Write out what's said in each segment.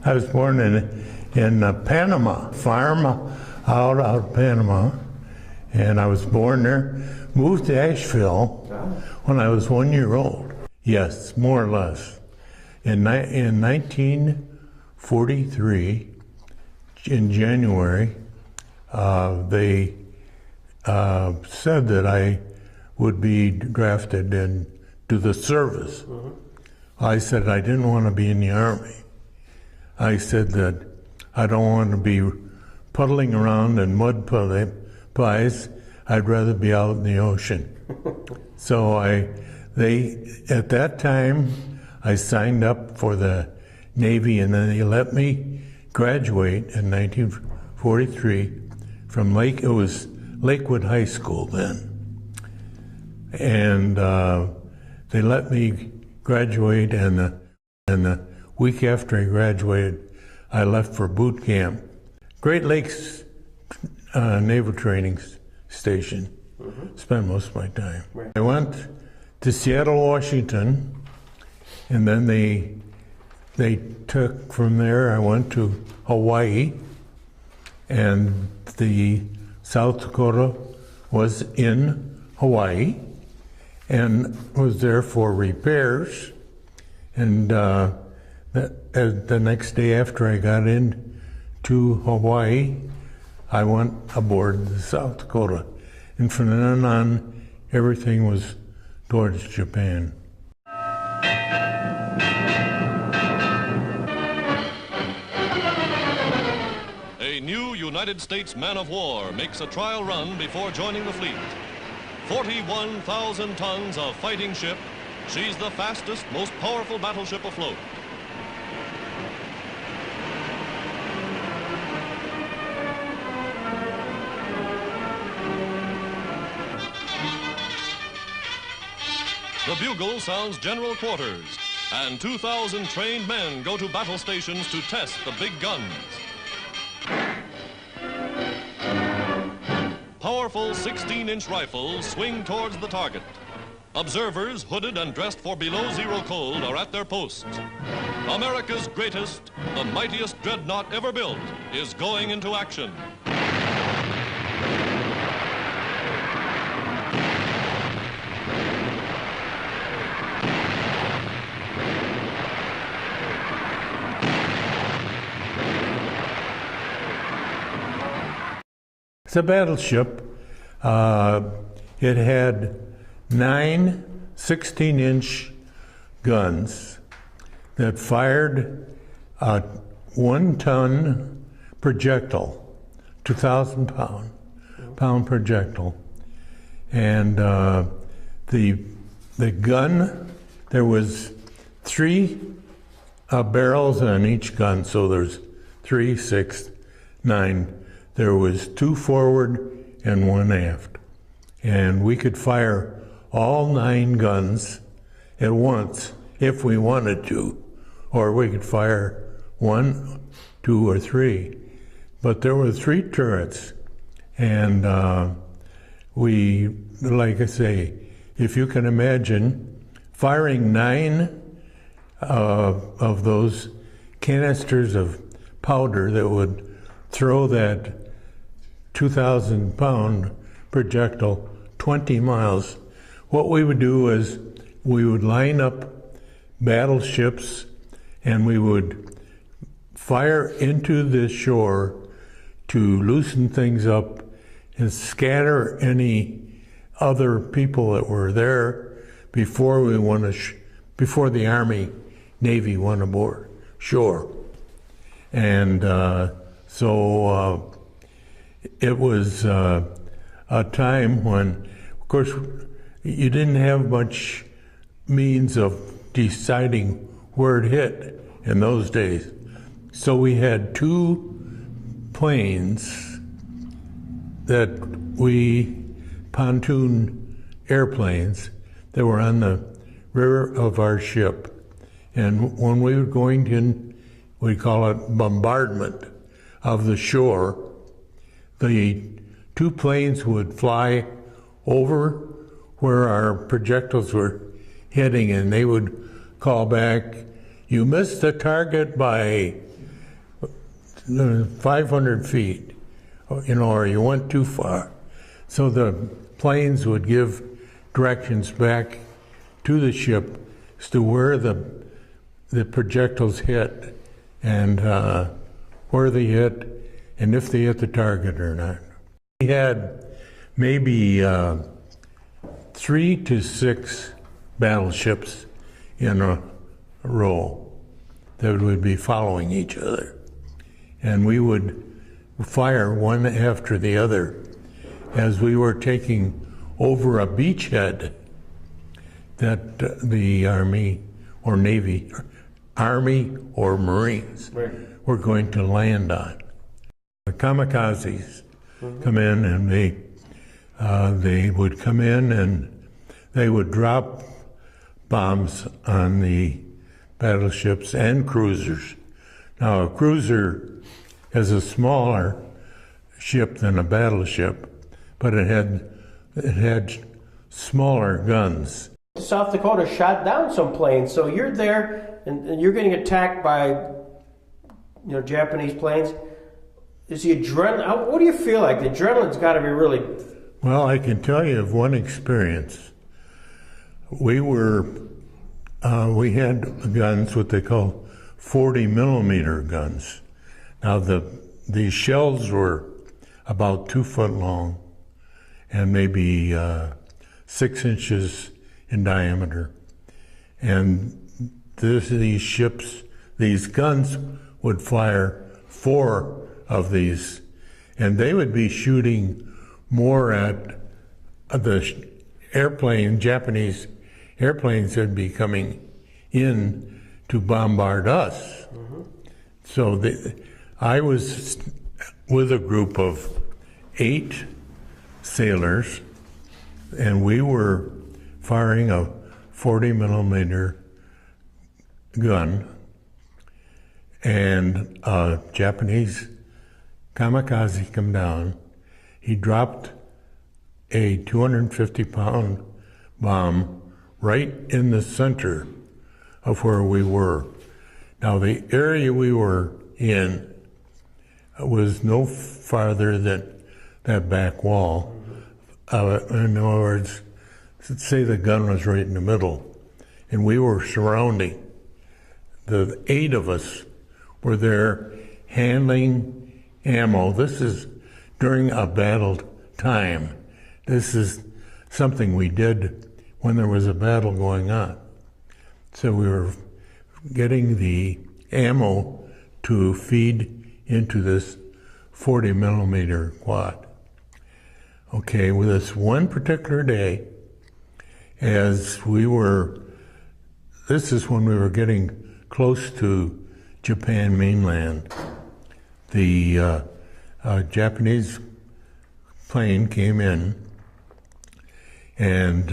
I was born in Panama, farm out of Panama, and I was born there. Moved to Asheville when I was 1 year old. Yes, more or less. In 1943, in January, they said that I would be drafted into the service. I said I didn't want to be in the Army. I said that I don't want to be puddling around in mud pies. I'd rather be out in the ocean. So at that time, I signed up for the Navy, and then they let me graduate in 1943 from it was Lakewood High School then. And they let me graduate, and the week after I graduated, I left for boot camp. Great Lakes Naval Training Station. Spent most of my time. Right. I went to Seattle, Washington, and then they took from there, I went to Hawaii, and the South Dakota was in Hawaii and was there for repairs. And the next day after I got into Hawaii, I went aboard the South Dakota. And from then on, everything was towards Japan. A new United States man-of-war makes a trial run before joining the fleet. 41,000 tons of fighting ship, she's the fastest, most powerful battleship afloat. The bugle sounds general quarters, and 2,000 trained men go to battle stations to test the big guns. Powerful 16-inch rifles swing towards the target. Observers, hooded and dressed for below zero cold, are at their posts. America's greatest, the mightiest dreadnought ever built, is going into action. It's a battleship. It had 9 16-inch guns that fired a 1-ton projectile, 2,000-pound projectile. And the gun, there was 3 barrels on each gun, so there's 3, 6, 9. There was 2 forward and 1 aft. And we could fire all 9 guns at once if we wanted to, or we could fire 1, 2, or 3. But there were 3 turrets, and we, like I say, if you can imagine, firing 9 of those canisters of powder that would throw that 2,000-pound projectile 20 miles. What we would do is we would line up battleships and we would fire into the shore to loosen things up and scatter any other people that were there before before the Army, Navy went aboard shore. And so it was a time when, of course, you didn't have much means of deciding where it hit in those days. So we had 2 planes that pontoon airplanes that were on the rear of our ship. And when we were going in, we call it bombardment of the shore, the 2 planes would fly over where our projectiles were hitting, and they would call back, "You missed the target by 500 feet, or you went too far. So the planes would give directions back to the ship as to where the projectiles hit and where they hit and if they hit the target or not. We had maybe 3 to 6 battleships in a row that would be following each other. And we would fire one after the other as we were taking over a beachhead that the Army or Navy, Army or Marines were going to land on. The kamikazes come in, and they would come in and they would drop bombs on the battleships and cruisers. Now, a cruiser is a smaller ship than a battleship, but it had smaller guns. South Dakota shot down some planes, so you're there and you're getting attacked by Japanese planes. Is the adrenaline? What do you feel like? The adrenaline's got to be really. Well, I can tell you of one experience. We had guns, what they call 40 millimeter guns. Now the shells were about 2 foot long and maybe 6 inches in diameter. And these guns would fire 4 of these, and they would be shooting more at the Japanese airplanes that would be coming in to bombard us. Mm-hmm. So I was with a group of 8 sailors, and we were firing a 40 millimeter gun, and a Japanese kamikaze come down. He dropped a 250-pound bomb right in the center of where we were. Now, the area we were in was no farther than that back wall. In other words, say the gun was right in the middle, and we were surrounding. The 8 of us were there handling ammo. This is during a battle time. This is something we did when there was a battle going on. So we were getting the ammo to feed into this 40 millimeter quad. Okay, with this one particular day, this is when we were getting close to Japan mainland. The Japanese plane came in, and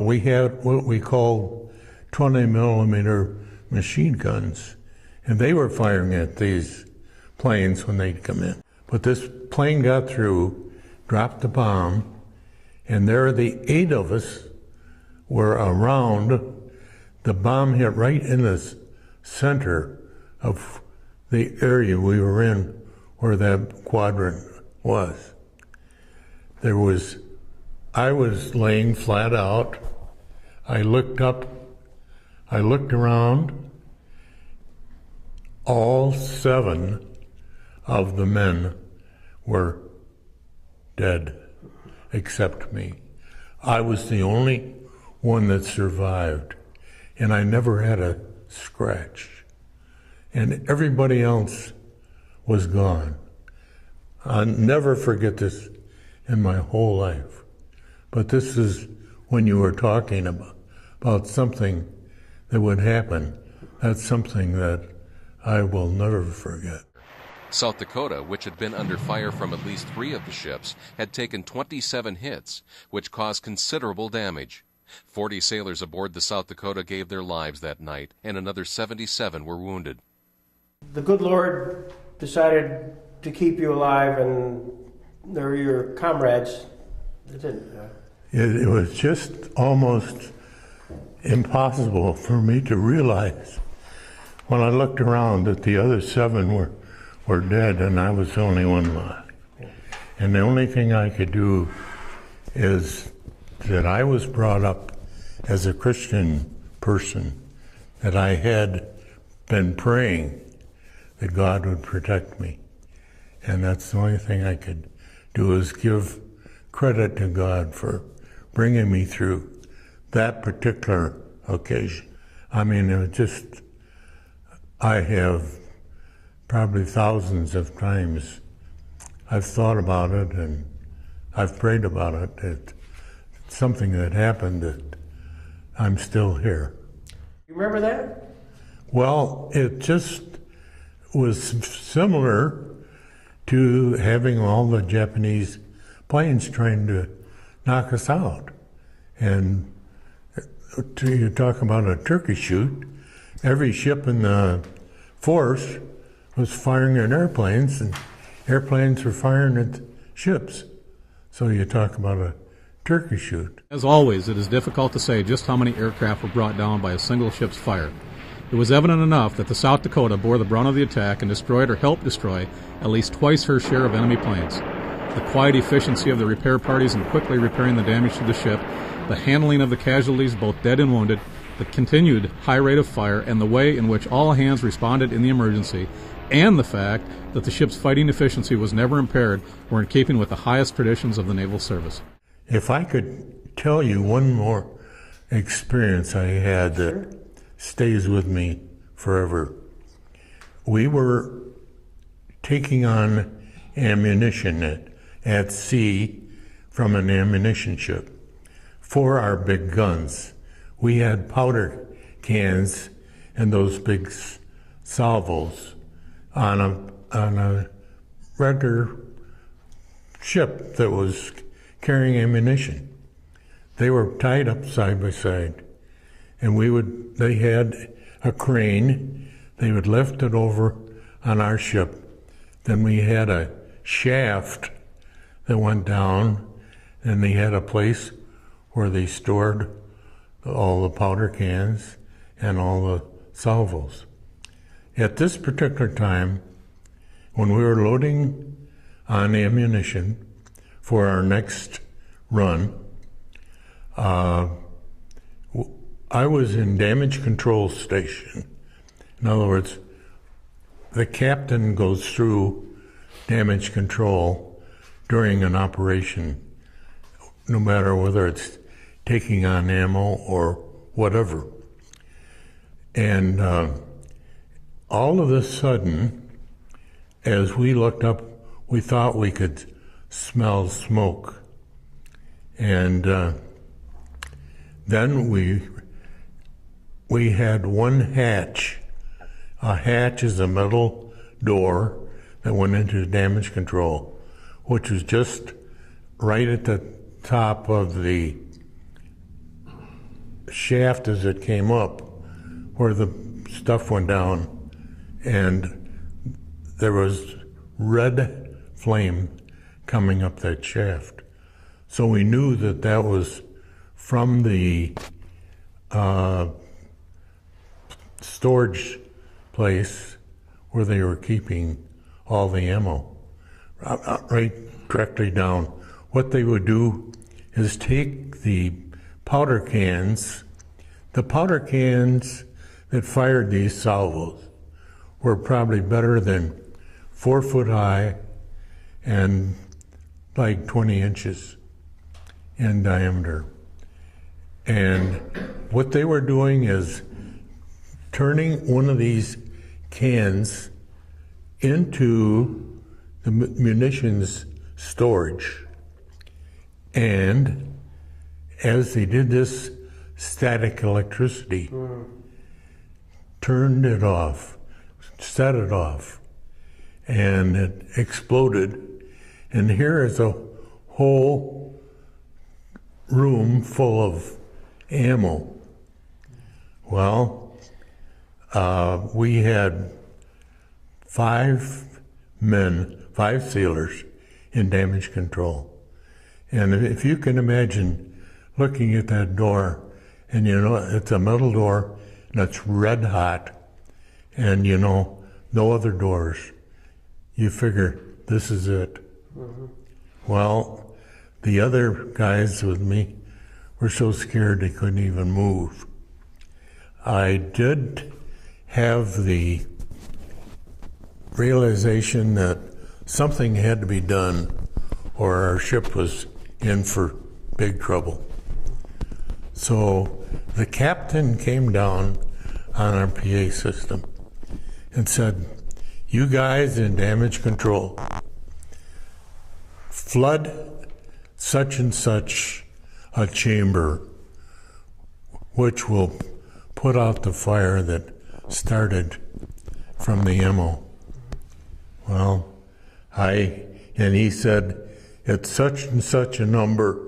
we had what we call 20 millimeter machine guns, and they were firing at these planes when they'd come in. But this plane got through, dropped the bomb, and there the 8 of us were around. The bomb hit right in the center of the area we were in, where that quadrant was. I was laying flat out. I looked up, I looked around. All 7 of the men were dead, except me. I was the only one that survived, and I never had a scratch. And everybody else was gone. I'll never forget this in my whole life. But this is when you were talking about something that would happen. That's something that I will never forget. South Dakota, which had been under fire from at least 3 of the ships, had taken 27 hits, which caused considerable damage. 40 sailors aboard the South Dakota gave their lives that night, and another 77 were wounded. The good Lord decided to keep you alive, and they're your comrades. It was just almost impossible for me to realize When I looked around, that the other 7 were dead, and I was the only one left. And the only thing I could do is that I was brought up as a Christian person, that I had been praying that God would protect me. And that's the only thing I could do, is give credit to God for bringing me through that particular occasion. I mean, it was just, I have probably thousands of times I've thought about it and I've prayed about it. It's something that happened that I'm still here. You remember that? Well, it just was similar to having all the Japanese planes trying to knock us out. And you talk about a turkey shoot, every ship in the force was firing at airplanes, and airplanes were firing at ships. So you talk about a turkey shoot. As always, it is difficult to say just how many aircraft were brought down by a single ship's fire. It was evident enough that the South Dakota bore the brunt of the attack and destroyed or helped destroy at least twice her share of enemy planes. The quiet efficiency of the repair parties in quickly repairing the damage to the ship, the handling of the casualties, both dead and wounded, the continued high rate of fire, and the way in which all hands responded in the emergency, and the fact that the ship's fighting efficiency was never impaired, were in keeping with the highest traditions of the naval service. If I could tell you one more experience I had that stays with me forever. We were taking on ammunition at sea from an ammunition ship for our big guns. We had powder cans and those big salvos on a regular ship that was carrying ammunition. They were tied up side by side, and they had a crane. They would lift it over on our ship. Then we had a shaft that went down, and they had a place where they stored all the powder cans and all the salvos. At this particular time, when we were loading on ammunition for our next run, I was in damage control station. In other words, the captain goes through damage control during an operation, no matter whether it's taking on ammo or whatever. And all of a sudden, as we looked up, we thought we could smell smoke. And then we had one hatch. A hatch is a metal door that went into damage control, which was just right at the top of the shaft as it came up, where the stuff went down, and there was red flame coming up that shaft. So we knew that that was from the storage place where they were keeping all the ammo, right directly down. What they would do is take the powder cans. The powder cans that fired these salvos were probably better than 4 foot high and like 20 inches in diameter. And what they were doing is turning one of these cans into the munitions storage. And as they did this, static electricity turned it off, set it off, and it exploded. And here is a whole room full of ammo. Well, we had 5 sailors in damage control. And if you can imagine looking at that door, and you know it's a metal door, and it's red hot, and no other doors. You figure this is it. Well, the other guys with me were so scared they couldn't even move. I did have the realization that something had to be done or our ship was in for big trouble. So the captain came down on our PA system and said, "You guys in damage control, flood such and such a chamber, which will put out the fire that started from the ammo." Well, and he said, "It's such and such a number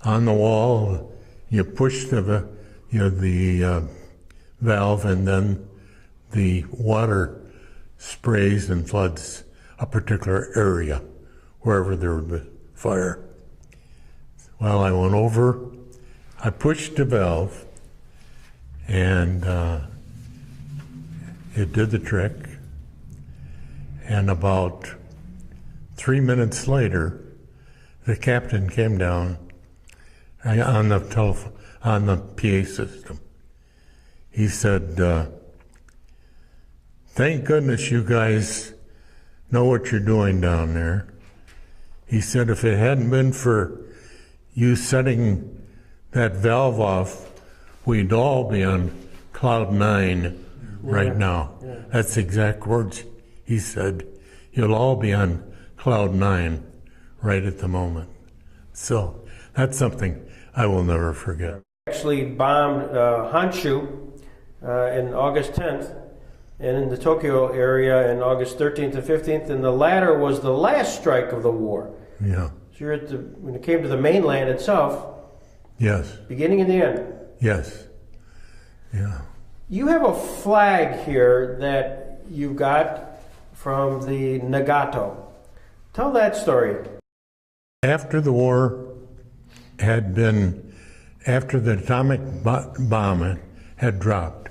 on the wall. You push the valve, and then the water sprays and floods a particular area wherever there would be fire." Well, I went over, I pushed the valve, and it did the trick. And about 3 minutes later, the captain came down on the PA system. He said, "Thank goodness you guys know what you're doing down there." He said, "If it hadn't been for you setting that valve off, we'd all be on cloud 9 right now." Yeah. That's the exact words he said. "You'll all be on cloud 9 right at the moment." So that's something I will never forget. Actually bombed Honshu in August 10th, and in the Tokyo area in August 13th and 15th, and the latter was the last strike of the war. Yeah. So you're when it came to the mainland itself. Yes. Beginning and the end. Yes. Yeah. You have a flag here that you got from the Nagato. Tell that story. After the war after the atomic bomb had dropped,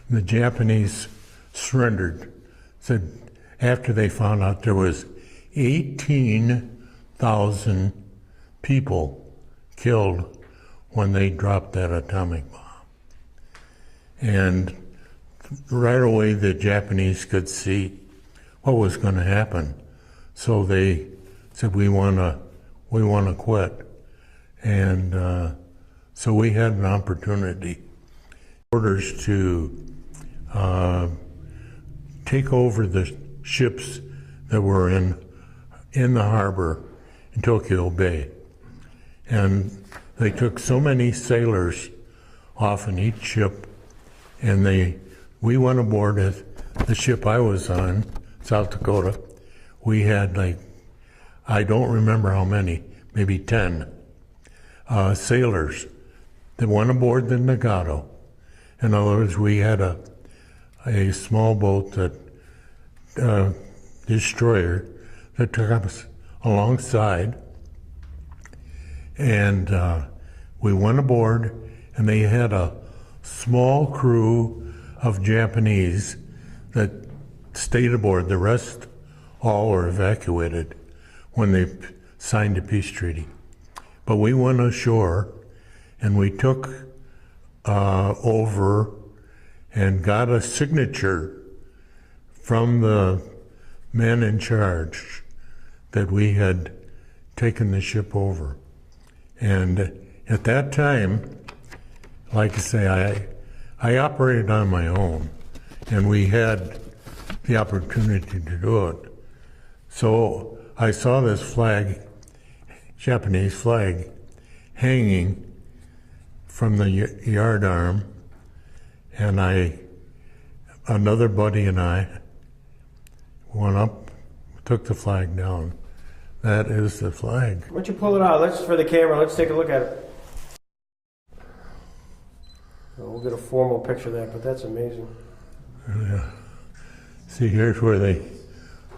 the Japanese surrendered. Said after they found out there was 18,000 people killed when they dropped that atomic bomb. And right away the Japanese could see what was going to happen. So they said, we want to quit. And so we had an opportunity, orders to take over the ships that were in the harbor in Tokyo Bay. And they took so many sailors off in each ship, and we went aboard the ship I was on, South Dakota. We had I don't remember how many, maybe 10 sailors that went aboard the Nagato. In other words, we had a small boat, destroyer, that took us alongside, and we went aboard, and they had a small crew of Japanese that stayed aboard. The rest all were evacuated when they signed the peace treaty. But we went ashore, and we took over and got a signature from the men in charge that we had taken the ship over. And at that time, like I say, I operated on my own, and we had the opportunity to do it. So I saw this flag, Japanese flag, hanging from the yardarm, and another buddy and I went up, took the flag down. That is the flag. Why don't you pull it out? For the camera, let's take a look at it. We'll get a formal picture of that, but that's amazing. Yeah. See, here's where they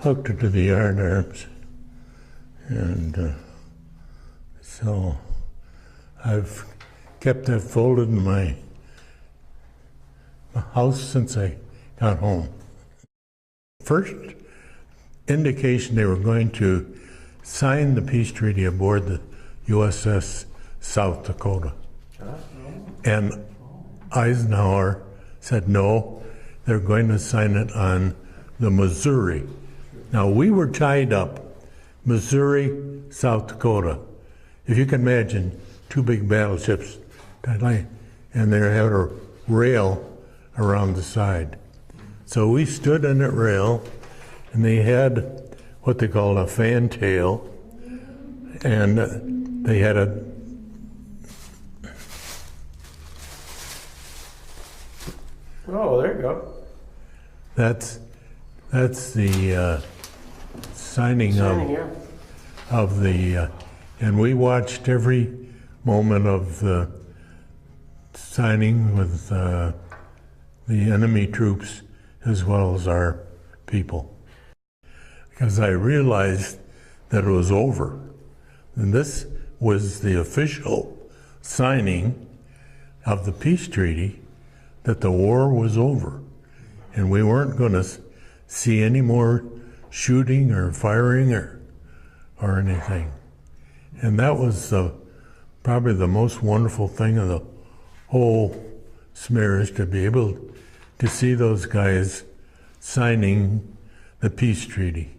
hooked it to the yardarms. And so I've kept that folded in my house since I got home. First indication they were going to sign the peace treaty aboard the USS South Dakota. And Eisenhower said no, they're going to sign it on the Missouri. Now we were tied up, Missouri, South Dakota. If you can imagine, two big battleships, and they had a rail around the side. So we stood on that rail, and they had what they called a fantail, and they had a Oh, there you go. that's the signing Yeah. of the and we watched every moment of the signing with the enemy troops as well as our people, because I realized that it was over. And this was the official signing of the peace treaty, that the war was over. And we weren't going to see any more shooting or firing or anything. And that was probably the most wonderful thing of the whole smear, to be able to see those guys signing the peace treaty.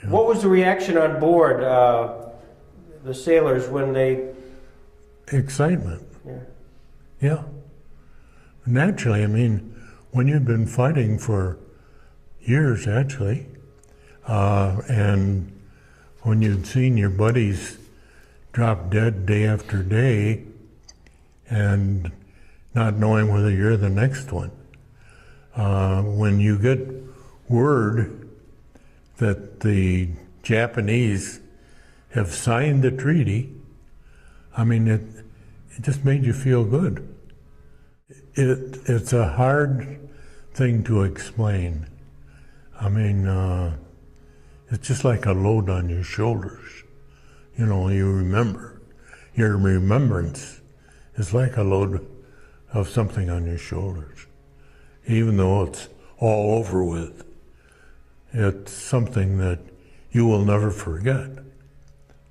What was the reaction on board, the sailors, when they... Excitement. Yeah. Yeah. Naturally, I mean, when you've been fighting for years, actually, and when you'd seen your buddies drop dead day after day, and not knowing whether you're the next one, when you get word that the Japanese have signed the treaty, I mean, it just made you feel good. It's a hard thing to explain. I mean, it's just like a load on your shoulders. You know, you remember. Your remembrance is like a load of something on your shoulders. Even though it's all over with, it's something that you will never forget.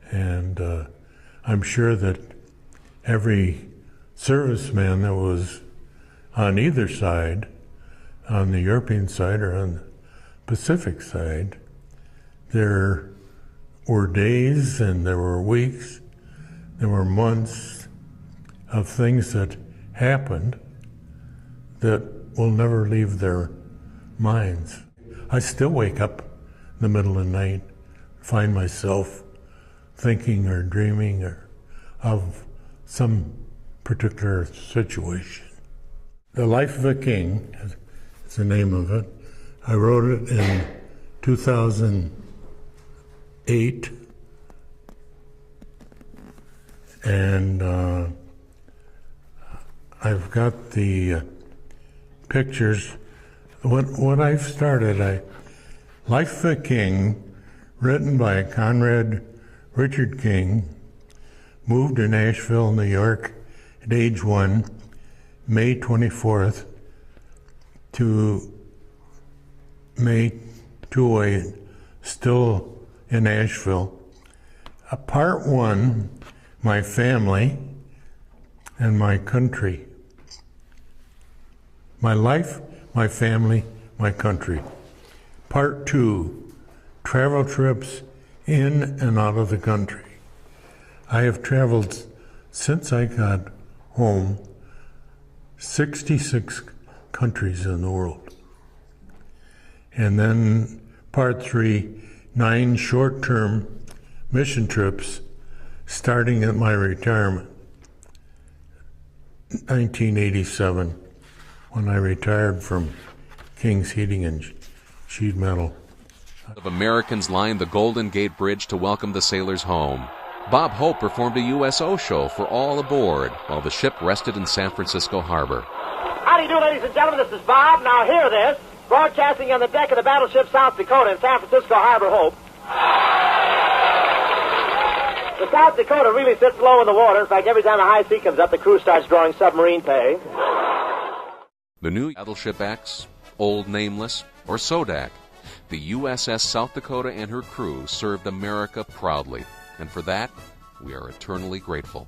And I'm sure that every serviceman that was on either side, on the European side or on the Pacific side, there were days and there were weeks, there were months of things that happened that will never leave their minds. I still wake up in the middle of the night, find myself thinking or dreaming of some particular situation. The Life of a King is the name of it. I wrote it in 2008, and I've got the pictures. What I've started, Life of a King, written by Conrad Richard King, moved to Nashville, New York at age 1, May 24th to May 28th, still in Nashville. Part 1, my family and my country. My life, my family, my country. Part 2, travel trips in and out of the country. I have traveled since I got home 66 countries in the world. And then part 3, 9 short-term mission trips starting at my retirement, 1987, when I retired from King's Heating and Sheet Metal. Of Americans lined the Golden Gate Bridge to welcome the sailors home. Bob Hope performed a USO show for all aboard while the ship rested in San Francisco Harbor. How do you do, ladies and gentlemen? This is Bob. Now hear this. Broadcasting on the deck of the battleship South Dakota in San Francisco Harbor, Hope. The South Dakota really sits low in the water. In fact, every time a high sea comes up, the crew starts drawing submarine pay. The new Battleship X, Old Nameless, or Sodak, the USS South Dakota and her crew served America proudly, and for that, we are eternally grateful.